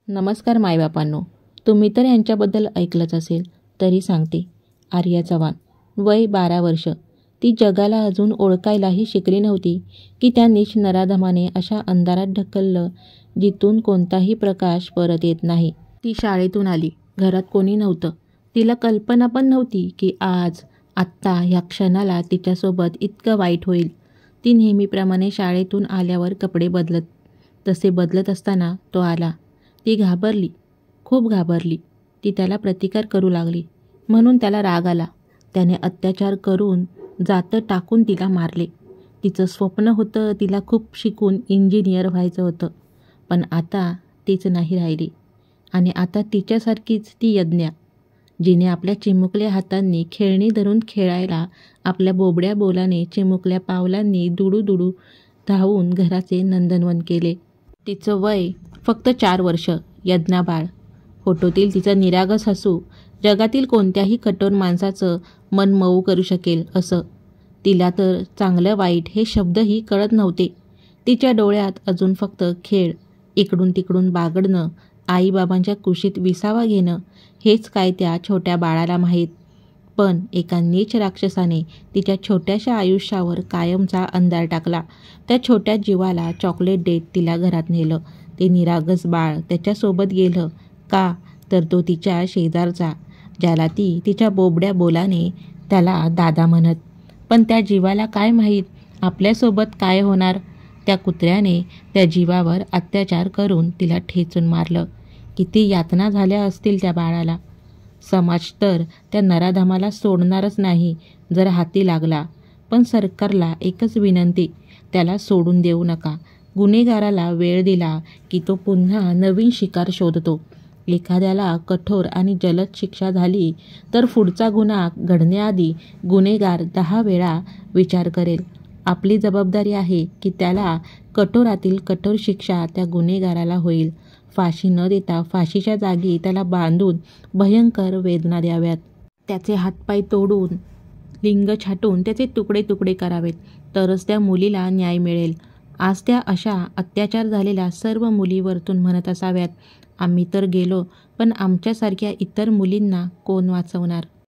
नमस्कार मायबापांनो, तुम्ही तर यांच्याबद्दल ऐकलंच असेल तरी सांगते. आर्या चव्हाण, वय 12 वर्ष. ती जगाला अजून ओळखायलाही शिकली नव्हती की त्या नीच नराधमाने अशा अंधारात ढकललं जिथून कोणताही प्रकाश परत येत नाही. ती शाळेतून आली. घरात कोणी नव्हतं. तिला कल्पना पण नव्हती की आज, आत्ता, ह्या क्षणाला तिच्यासोबत इतकं वाईट होईल. ती नेहमीप्रमाणे शाळेतून आल्यावर कपडे बदलत असताना तो आला. ती घाबरली, खूप घाबरली. ती त्याला प्रतिकार करू लागली. म्हणून त्याला राग आला. त्याने अत्याचार करून जातं टाकून तिला मारले. तिचं स्वप्न होतं तिला खूप शिकून इंजिनियर व्हायचं होतं. पण आता तीच नाही राहिली. आणि आता तिच्यासारखीच ती यज्ञा, जिने आपल्या चिमुकल्या हातांनी खेळणी धरून खेळायला, आपल्या बोबड्या बोलाने चिमुकल्या पावलांनी दुडू धावून घराचे नंदनवन केले. तिचं वय फक्त 4 वर्ष. यज्ञा बाळ. फोटोतील तिचं निरागस हसू जगातील कोणत्याही कठोर माणसाचं मन मऊ करू शकेल असं. तिला तर चांगलं वाईट हे शब्दही कळत नव्हते. तिच्या डोळ्यात अजून फक्त खेळ, इकडून तिकडून बागडणं, आईबाबांच्या कुशीत विसावा घेणं हेच काय त्या छोट्या बाळाला माहीत. पण एका नीच राक्षसाने तिच्या छोट्याशा आयुष्यावर कायमचा अंधार टाकला. त्या छोट्या जीवाला चॉकलेट देत तिला घरात नेलं. ते निरागस बाळ त्याच्यासोबत गेलं का, तर तो तिच्या शेजारचा, ज्याला ती तिच्या बोबड्या बोलाने त्याला दादा म्हणत. पण त्या जीवाला काय माहीत आपल्यासोबत काय होणार. त्या कुत्र्याने त्या जीवावर अत्याचार करून तिला ठेचून मारलं. किती यातना झाल्या असतील त्या बाळाला. समाज तर त्या नराधमाला सोडणारच नाही जर हाती लागला. पण सरकारला एकच विनंती, त्याला सोडून देऊ नका. गुन्हेगाराला वेळ दिला की तो पुन्हा नवीन शिकार शोधतो. एखाद्याला कठोर आणि जलद शिक्षा झाली तर पुढचा गुन्हा घडण्याआधी गुन्हेगार 10 वेळा विचार करेल. आपली जबाबदारी आहे की त्याला कठोरातील कठोर शिक्षा त्या गुन्हेगाराला होईल. फाशी न देता फाशीच्या जागी त्याला बांधून भयंकर वेदना द्याव्यात. त्याचे हातपाय तोडून, लिंग छाटून त्याचे तुकडे तुकडे करावेत. तरच त्या मुलीला न्याय मिळेल. आज त्या अशा अत्याचार झालेल्या सर्व मुली वरतून म्हणत असाव्यात, आम्ही तर गेलो, पण आमच्यासारख्या इतर मुलींना कोण वाचवणार.